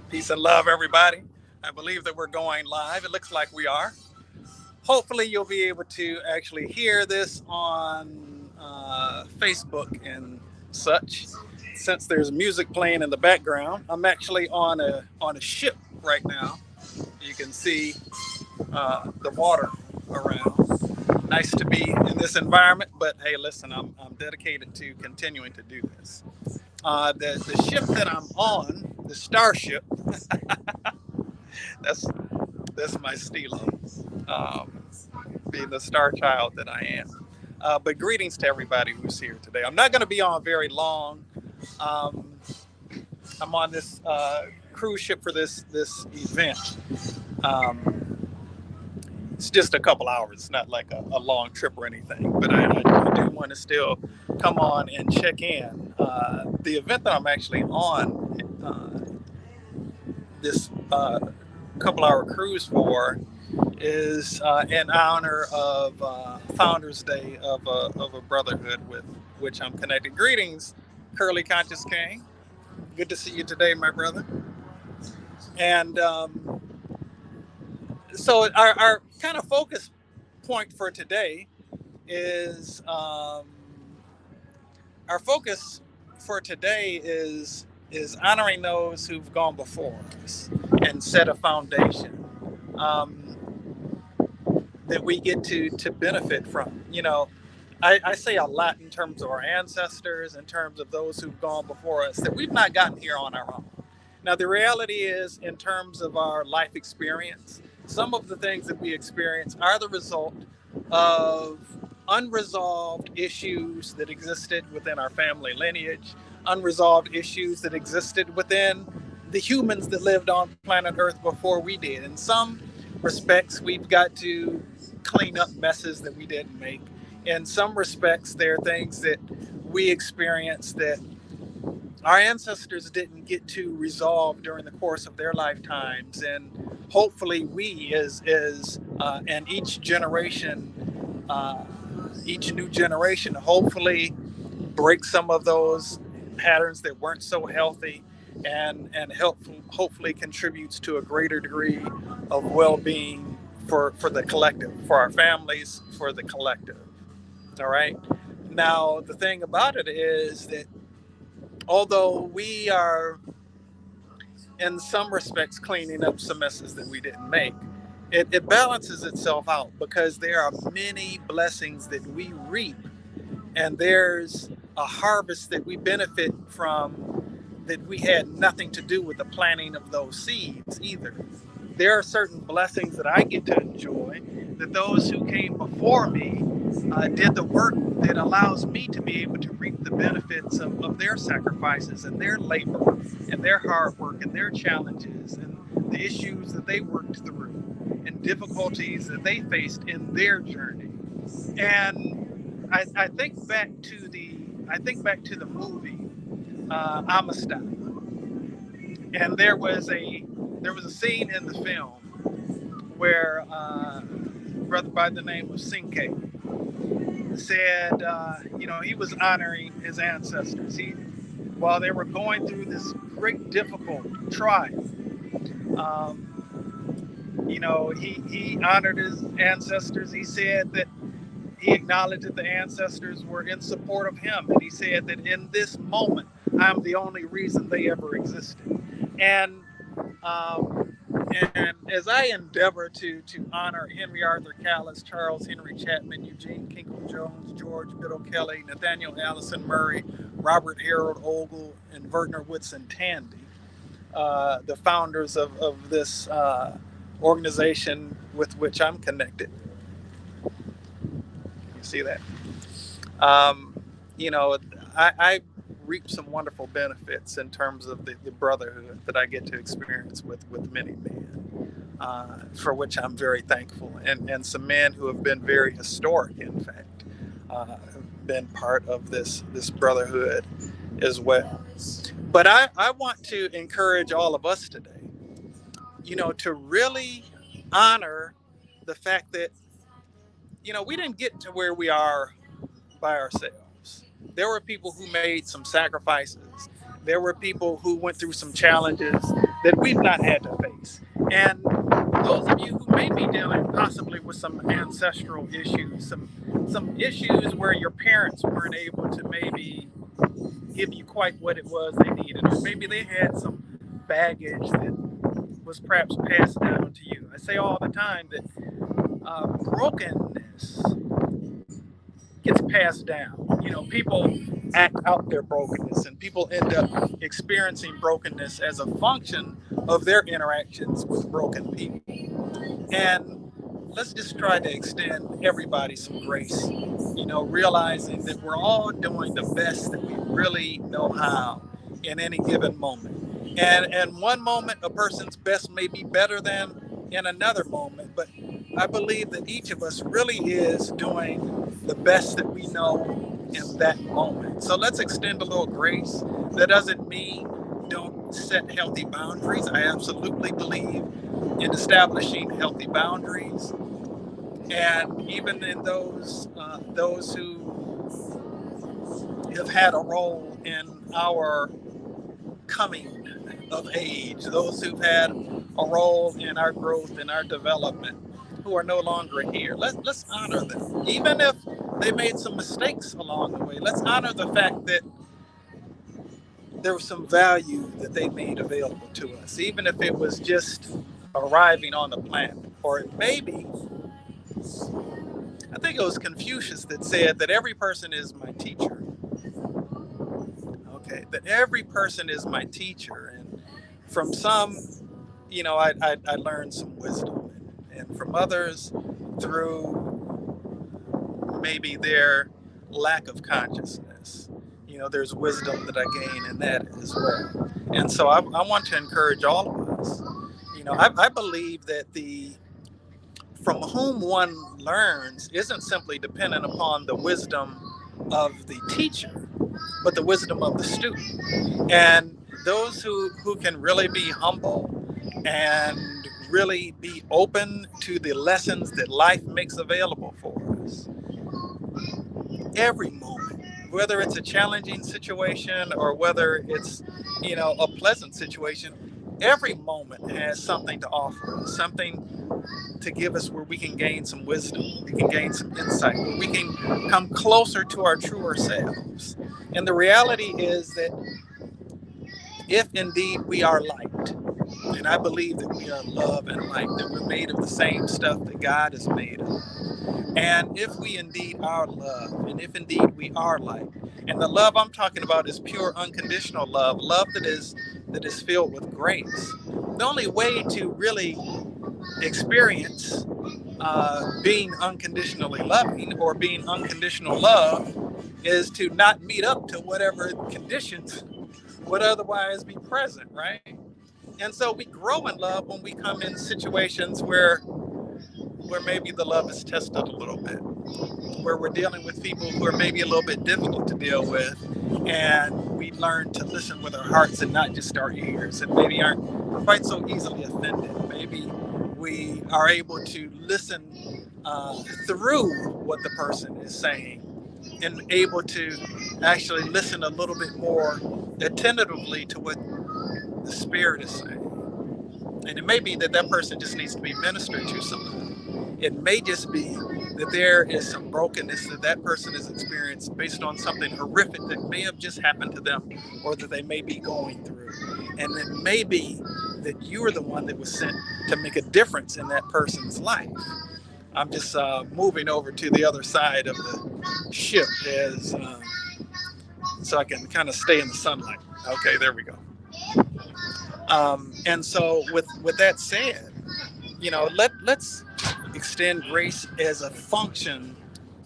Peace and love, everybody. I believe that we're going live. It looks like we are. Hopefully, you'll be able to actually hear this on Facebook and such. Since there's music playing in the background, I'm actually on a ship right now. You can see the water around. Nice to be in this environment, but hey, listen, I'm dedicated to continuing to do this. The ship that I'm on, the Starship, that's that's my stilo, um, being the star child that I am. But greetings to everybody who's here today. I'm not going to be on very long. Um, I'm on this cruise ship for this event. Um, it's just a couple hours. It's not like a long trip or anything. But I do want to still come on and check in. The event that I'm actually on this couple hour cruise for is in honor of Founders Day of a brotherhood with which I'm connected. Greetings, Curly Conscious King. Good to see you today, my brother. And so our kind of focus point for today is our focus for today is honoring those who've gone before us and set a foundation. That we get to benefit from. I say a lot in terms of our ancestors, in terms of those who've gone before us, that we've not gotten here on our own. Now, the reality is, in terms of our life experience, some of the things that we experience are the result of unresolved issues that existed within our family lineage, unresolved issues that existed within the humans that lived on planet Earth before we did. In some respects, we've got to clean up messes that we didn't make. In some respects, there are things that we experience that our ancestors didn't get to resolve during the course of their lifetimes, and hopefully we and each new generation hopefully break some of those patterns that weren't so healthy, and hopefully contributes to a greater degree of well-being for the collective, for our families, for the collective. All right. Now, the thing about it is that although we are, in some respects, cleaning up some messes that we didn't make, it balances itself out because there are many blessings that we reap, and there's a harvest that we benefit from that we had nothing to do with the planting of those seeds either. There are certain blessings that I get to enjoy that those who came before me did the work that allows me to be able to reap the benefits of their sacrifices and their labor and their hard work and their challenges and the issues that they worked through and difficulties that they faced in their journey. And I think back to the movie Amistad, and there was a scene in the film where a brother by the name of Sinke said, he was honoring his ancestors. While they were going through this great difficult trial, he honored his ancestors. He said that he acknowledged that the ancestors were in support of him, and he said that in this moment, I'm the only reason they ever existed. And um, and as I endeavor to honor Henry Arthur Callis, Charles Henry Chapman, Eugene Kinkle Jones, George Biddle Kelly, Nathaniel Allison Murray, Robert Harold Ogle, and Vertner Woodson Tandy, the founders of this organization with which I'm connected. You see that? Um, you know, I reap some wonderful benefits in terms of the brotherhood that I get to experience with many men, for which I'm very thankful, and some men who have been very historic, in fact, have been part of this brotherhood as well. But I want to encourage all of us today, to really honor the fact that we didn't get to where we are by ourselves. There were people who made some sacrifices. There were people who went through some challenges that we've not had to face. And those of you who may be dealing possibly with some ancestral issues, some issues where your parents weren't able to maybe give you quite what it was they needed, or maybe they had some baggage that was perhaps passed down to you. I say all the time that brokenness gets passed down. You know, people act out their brokenness, and people end up experiencing brokenness as a function of their interactions with broken people. And let's just try to extend everybody some grace, you know, realizing that we're all doing the best that we really know how in any given moment. And one moment a person's best may be better than in another moment, but I believe that each of us really is doing the best that we know in that moment. So let's extend a little grace. That doesn't mean don't set healthy boundaries. I absolutely believe in establishing healthy boundaries, and even in those who have had a role in our coming of age, those who've had a role in our growth and our development, who are no longer here. Let's honor them, even if they made some mistakes along the way. Let's honor the fact that there was some value that they made available to us, even if it was just arriving on the planet. Or maybe, I think it was Confucius that said that every person is my teacher. Okay, that every person is my teacher. And from some, you know, I learned some wisdom. And from others, through maybe their lack of consciousness, you know, there's wisdom that I gain in that as well. And so I want to encourage all of us. You know, I believe that from whom one learns isn't simply dependent upon the wisdom of the teacher, but the wisdom of the student. And those who can really be humble and really be open to the lessons that life makes available for us. Every moment, whether it's a challenging situation or whether it's, you know, a pleasant situation, every moment has something to offer us, something to give us where we can gain some wisdom, we can gain some insight, where we can come closer to our truer selves. And the reality is that if indeed we are light, and I believe that we are love and light, that we're made of the same stuff that God is made of. And if we indeed are love, and if indeed we are light, and the love I'm talking about is pure unconditional love, love that is filled with grace. The only way to really experience being unconditionally loving or being unconditional love is to not meet up to whatever conditions would otherwise be present, right? And so we grow in love when we come in situations where maybe the love is tested a little bit, where we're dealing with people who are maybe a little bit difficult to deal with, and we learn to listen with our hearts and not just our ears, and maybe aren't quite so easily offended. Maybe we are able to listen through what the person is saying, and able to actually listen a little bit more attentively to what the Spirit is saying. And it may be that that person just needs to be ministered to sometime. It may just be that there is some brokenness that that person has experienced based on something horrific that may have just happened to them, or that they may be going through. And it may be that you are the one that was sent to make a difference in that person's life. I'm just moving over to the other side of the ship as so I can kind of stay in the sunlight. Okay, there we go. And so with that said, you know, let's extend grace as a function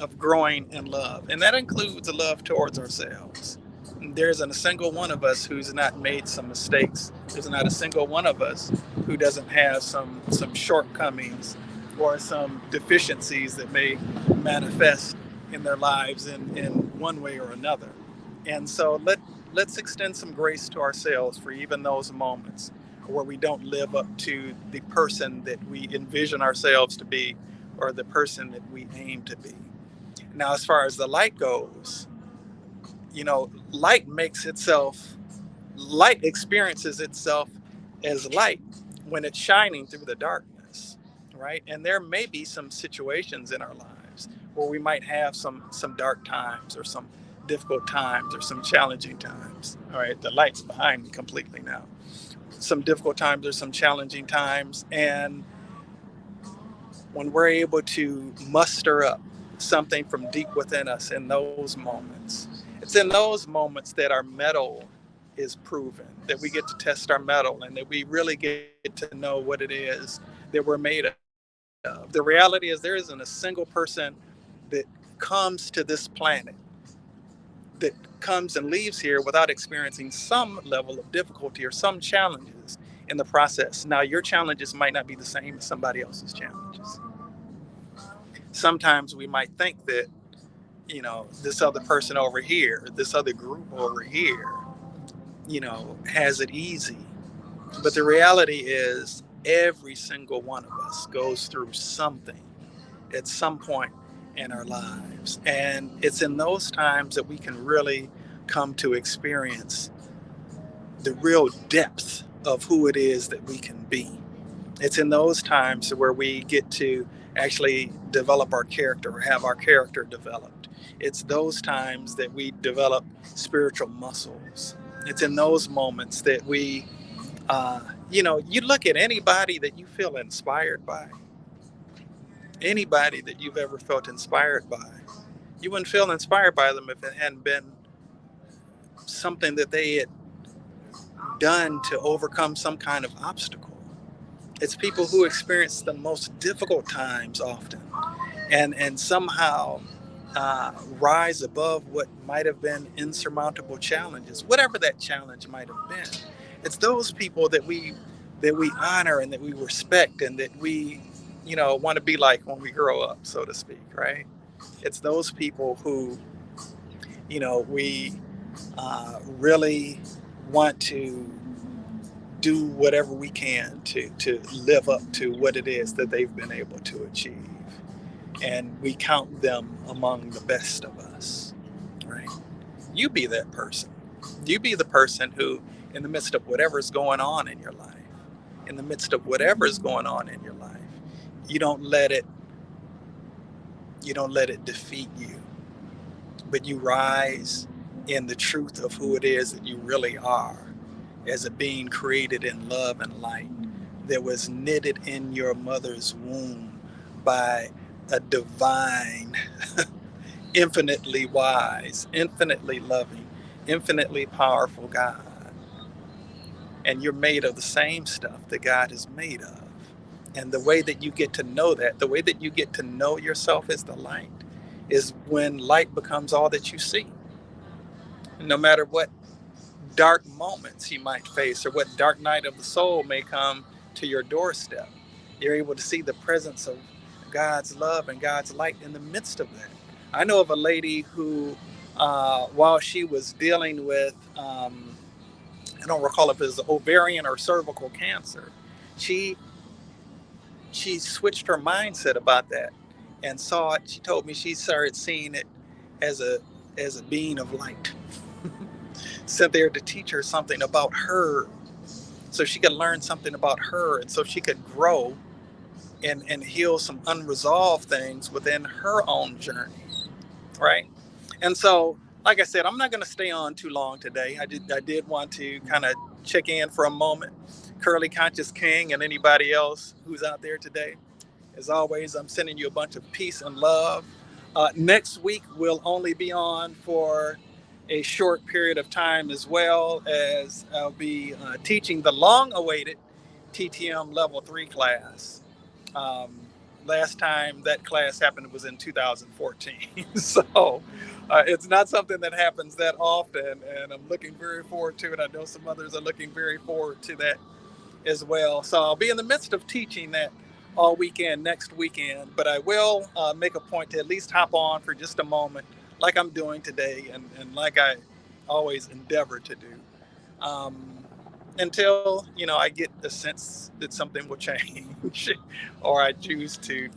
of growing in love. And that includes a love towards ourselves. There isn't a single one of us who's not made some mistakes. There's not a single one of us who doesn't have some shortcomings or some deficiencies that may manifest in their lives in one way or another. And so let's extend some grace to ourselves for even those moments where we don't live up to the person that we envision ourselves to be, or the person that we aim to be. Now, as far as the light goes, light light experiences itself as light when it's shining through the darkness, right? And there may be some situations in our lives where we might have some dark times or some difficult times or some challenging times. All right, the light's behind me completely now. Some difficult times or some challenging times, and when we're able to muster up something from deep within us in those moments, it's in those moments that our mettle is proven, that we get to test our mettle and that we really get to know what it is that we're made of. The reality is there isn't a single person that comes to this planet, that comes and leaves here without experiencing some level of difficulty or some challenges in the process. Now, your challenges might not be the same as somebody else's challenges. Sometimes we might think that, this other person over here, this other group over here, has it easy. But the reality is, every single one of us goes through something at some point in our lives. And it's in those times that we can really come to experience the real depth of who it is that we can be. It's in those times where we get to actually develop our character or have our character developed. It's those times that we develop spiritual muscles. It's in those moments that you look at anybody that you feel inspired by, anybody that you've ever felt inspired by. You wouldn't feel inspired by them if it hadn't been something that they had done to overcome some kind of obstacle. It's people who experience the most difficult times often and somehow rise above what might have been insurmountable challenges, whatever that challenge might have been. It's those people that we honor and that we respect and that we want to be like when we grow up, so to speak, right? It's those people who we really want to do whatever we can to live up to what it is that they've been able to achieve, and we count them among the best of us, right? You be that person. You be the person who, in the midst of whatever's going on in your life, in the midst of whatever's going on in your life, you don't let it defeat you, but you rise in the truth of who it is that you really are, as a being created in love and light that was knitted in your mother's womb by a divine, infinitely wise, infinitely loving, infinitely powerful God. And you're made of the same stuff that God is made of. And the way that you get to know that, the way that you get to know yourself as the light, is when light becomes all that you see. No matter what dark moments you might face or what dark night of the soul may come to your doorstep, you're able to see the presence of God's love and God's light in the midst of that. I know of a lady who, while she was dealing with, I don't recall if it was ovarian or cervical cancer, she switched her mindset about that and saw it. She told me she started seeing it as a being of light sent there to teach her something about her, so she could learn something about her, and so she could grow and heal some unresolved things within her own journey, right? And so, like I said, I'm not going to stay on too long today. I did want to kind of check in for a moment. Curly Conscious King and anybody else who's out there today, as always, I'm sending you a bunch of peace and love. Next week, we'll only be on for a short period of time, as well as I'll be teaching the long-awaited TTM Level 3 class. Um, Last time that class happened was in 2014. So it's not something that happens that often, and I'm looking very forward to it. I know some others are looking very forward to that as well. So I'll be in the midst of teaching that all weekend, next weekend, but I will make a point to at least hop on for just a moment, like I'm doing today, and like I always endeavor to do, until I get a sense that something will change, or I choose to,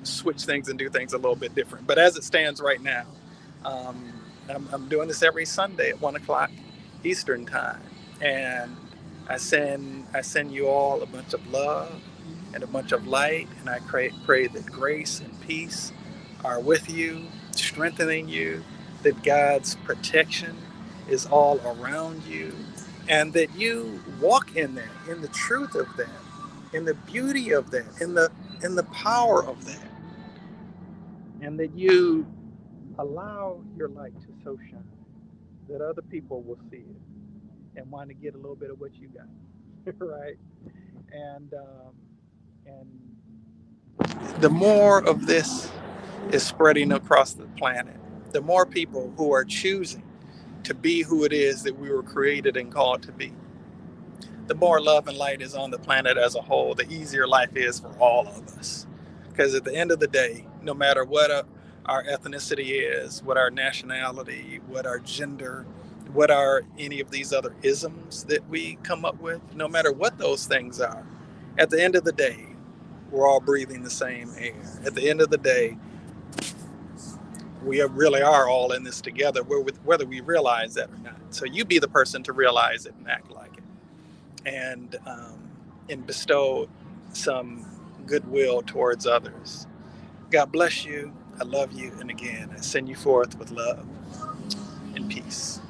switch things and do things a little bit different. But as it stands right now, um, I'm doing this every Sunday at 1 o'clock Eastern time, and I send you all a bunch of love and a bunch of light, and I pray that grace and peace are with you, strengthening you, that God's protection is all around you, and that you walk in that, in the truth of that, in the beauty of that, in the power of that, and that you allow your light to so shine that other people will see it and want to get a little bit of what you got, right? And the more of this is spreading across the planet, the more people who are choosing to be who it is that we were created and called to be, the more love and light is on the planet as a whole, the easier life is for all of us. Because at the end of the day, no matter what our ethnicity is, what our nationality, what our gender, what are any of these other isms that we come up with, no matter what those things are, at the end of the day, we're all breathing the same air. At the end of the day, we really are all in this together, whether we realize that or not. So you be the person to realize it and act like it, and bestow some goodwill towards others. God bless you. I love you. And again, I send you forth with love and peace.